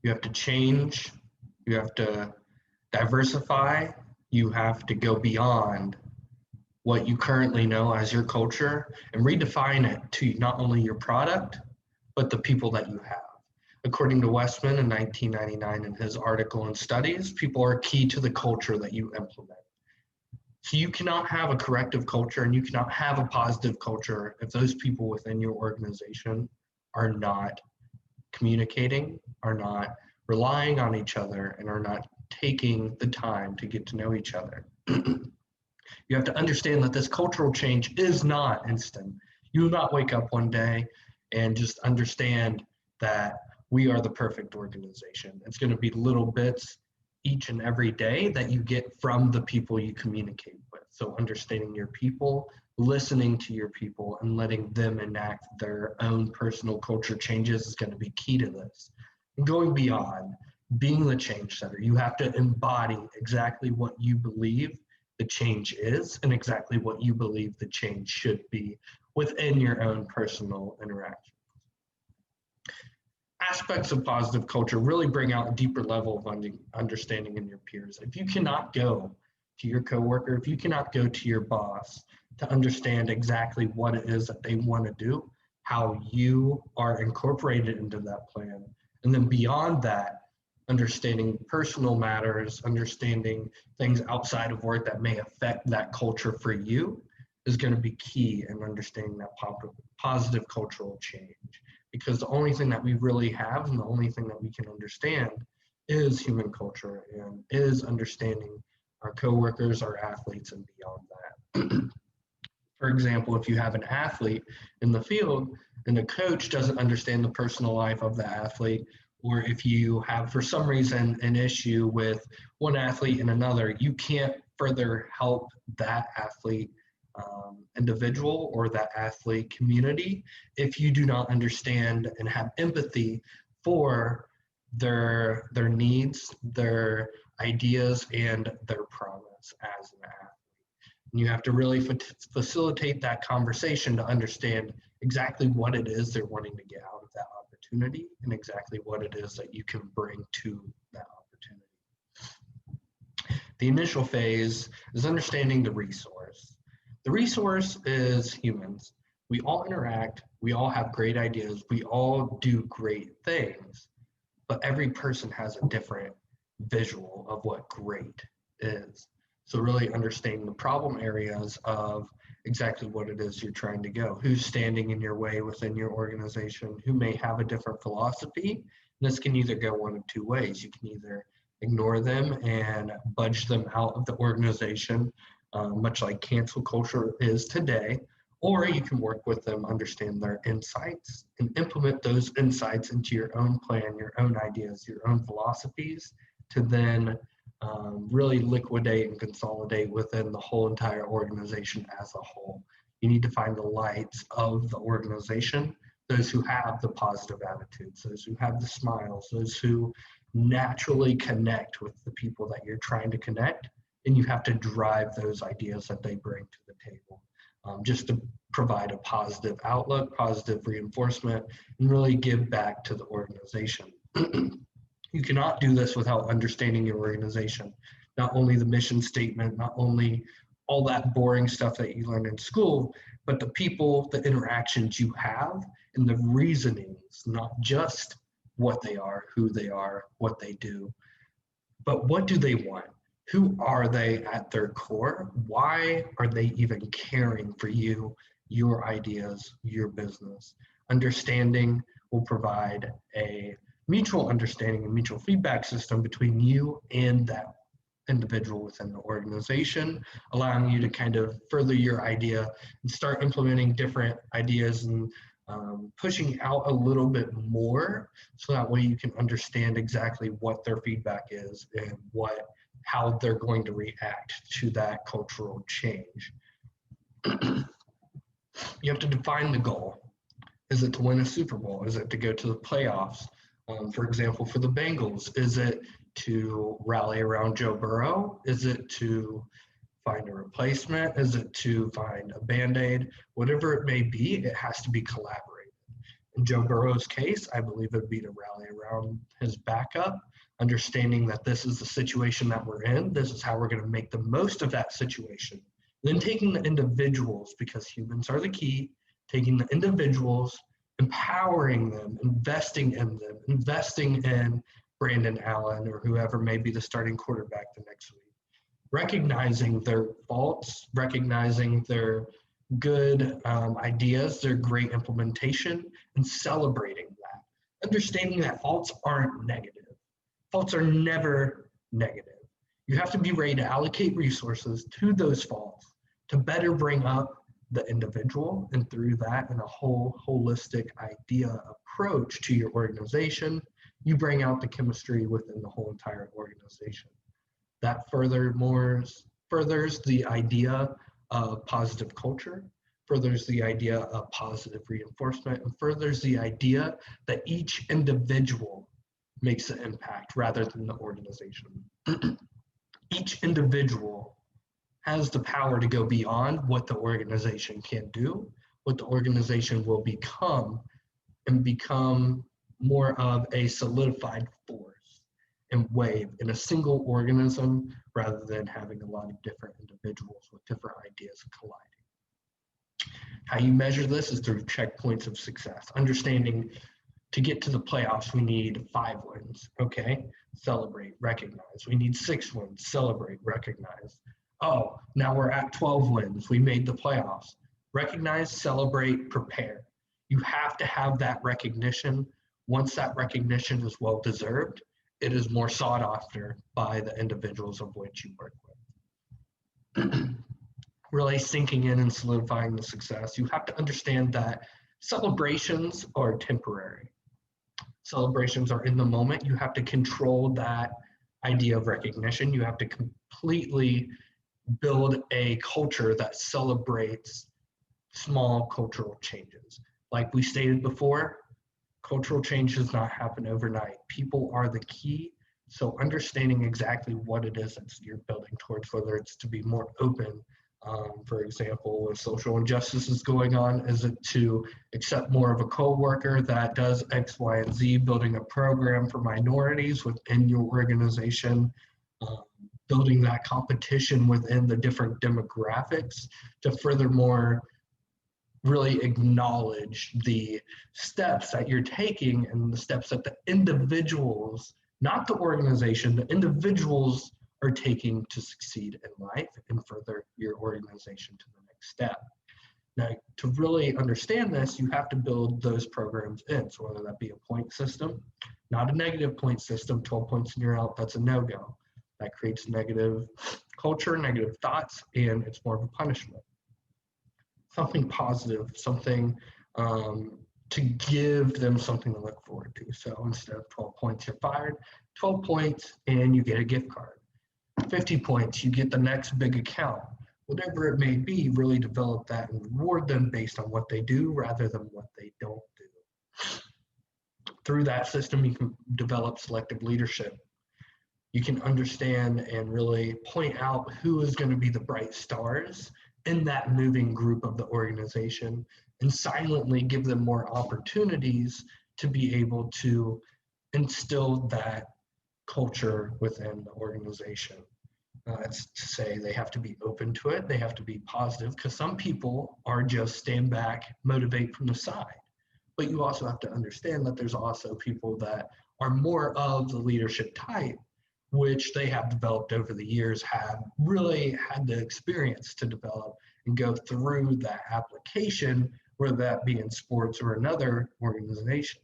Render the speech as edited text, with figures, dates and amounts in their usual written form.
You have to change, you have to diversify, you have to go beyond what you currently know as your culture and redefine it to not only your product, but the people that you have. According to Westman in 1999 in his article and studies, people are key to the culture that you implement. So you cannot have a corrective culture and you cannot have a positive culture if those people within your organization are not communicating, are not relying on each other, and are not taking the time to get to know each other. You have to understand that this cultural change is not instant. You will not wake up one day and just understand that we are the perfect organization. It's going to be little bits each and every day that you get from the people you communicate with. So understanding your people, listening to your people, and letting them enact their own personal culture changes is going to be key to this. And going beyond being the change setter, you have to embody exactly what you believe the change is and exactly what you believe the change should be within your own personal interaction. Aspects of positive culture really bring out a deeper level of understanding in your peers. If you cannot go to your coworker, if you cannot go to your boss to understand exactly what it is that they want to do, how you are incorporated into that plan, and then beyond that, understanding personal matters, understanding things outside of work that may affect that culture for you is going to be key in understanding that positive cultural change. Because the only thing that we really have and the only thing that we can understand is human culture and is understanding our coworkers, our athletes, and beyond that. For example, if you have an athlete in the field and the coach doesn't understand the personal life of the athlete, or if you have, for some reason, an issue with one athlete and another, you can't further help that athlete individual or that athlete community if you do not understand and have empathy for their needs, their ideas, and their promise as an athlete. And you have to really facilitate that conversation to understand exactly what it is they're wanting to get out of that opportunity and exactly what it is that you can bring to that opportunity. The initial phase is understanding the resource. The resource is humans. We all interact, we all have great ideas, we all do great things, but every person has a different visual of what great is. So really understanding the problem areas of exactly what it is you're trying to go, who's standing in your way within your organization, who may have a different philosophy. And this can either go one of two ways. You can either ignore them and budge them out of the organization, much like cancel culture is today, or you can work with them, understand their insights, and implement those insights into your own plan, your own ideas, your own philosophies, to then really liquidate and consolidate within the whole entire organization as a whole. You need to find the lights of the organization, those who have the positive attitudes, those who have the smiles, those who naturally connect with the people that you're trying to connect, and you have to drive those ideas that they bring to the table, just to provide a positive outlook, positive reinforcement, and really give back to the organization. You cannot do this without understanding your organization, not only the mission statement, not only all that boring stuff that you learned in school, but the people, the interactions you have, and the reasonings, not just what they are, who they are, what they do, but what do they want? Who are they at their core? Why are they even caring for you, your ideas, your business? Understanding will provide a mutual understanding and mutual feedback system between you and that individual within the organization, allowing you to kind of further your idea and start implementing different ideas and pushing out a little bit more, so that way you can understand exactly what their feedback is and how they're going to react to that cultural change. You have to define the goal. Is it to win a Super Bowl? Is it to go to the playoffs? For example, for the Bengals, is it to rally around Joe Burrow? Is it to find a replacement? Is it to find a Band-Aid? Whatever it may be, it has to be collaborated. In Joe Burrow's case, I believe it would be to rally around his backup, understanding that this is the situation that we're in, this is how we're going to make the most of that situation. Then taking the individuals, because humans are the key, taking the individuals, empowering them, investing in them, investing in Brandon Allen or whoever may be the starting quarterback the next week, recognizing their faults, recognizing their good ideas, their great implementation, and celebrating that. Understanding that faults aren't negative. Faults are never negative. You have to be ready to allocate resources to those faults to better bring up the individual, and through that, in a whole holistic idea approach to your organization, you bring out the chemistry within the whole entire organization. That furthers the idea of positive culture, furthers the idea of positive reinforcement, and furthers the idea that each individual makes an impact rather than the organization. Each individual has the power to go beyond what the organization can do, what the organization will become, and become more of a solidified force and wave in a single organism rather than having a lot of different individuals with different ideas colliding. How you measure this is through checkpoints of success, understanding to get to the playoffs, we need 5 wins. Okay, celebrate, recognize. We need 6 wins, celebrate, recognize. Oh, now we're at 12 wins. We made the playoffs. Recognize, celebrate, prepare. You have to have that recognition. Once that recognition is well deserved, it is more sought after by the individuals of which you work with. Really sinking in and solidifying the success, you have to understand that celebrations are temporary. Celebrations are in the moment. You have to control that idea of recognition. You have to completely build a culture that celebrates small cultural changes. Like we stated before, cultural change does not happen overnight. People are the key. So understanding exactly what it is that you're building towards, whether it's to be more open, for example, if social injustice is going on, is it to accept more of a coworker that does X, Y, and Z, building a program for minorities within your organization, building that competition within the different demographics to furthermore really acknowledge the steps that you're taking and the steps that the individuals, not the organization, the individuals are taking to succeed in life and further your organization to the next step. Now, to really understand this, you have to build those programs in. So whether that be a point system, not a negative point system, 12 points and you're out, that's a no-go. That creates negative culture, negative thoughts, and it's more of a punishment. Something positive, something to give them something to look forward to. So instead of 12 points, you're fired, 12 points and you get a gift card. 50 points, you get the next big account. Whatever it may be, really develop that and reward them based on what they do rather than what they don't do. Through that system, you can develop selective leadership. You can understand and really point out who is going to be the bright stars in that moving group of the organization and silently give them more opportunities to be able to instill that culture within the organization. It's to say they have to be open to it, they have to be positive, because some people are just stand back, motivate from the side. But you also have to understand that there's also people that are more of the leadership type, which they have developed over the years, have really had the experience to develop and go through that application, whether that be in sports or another organization.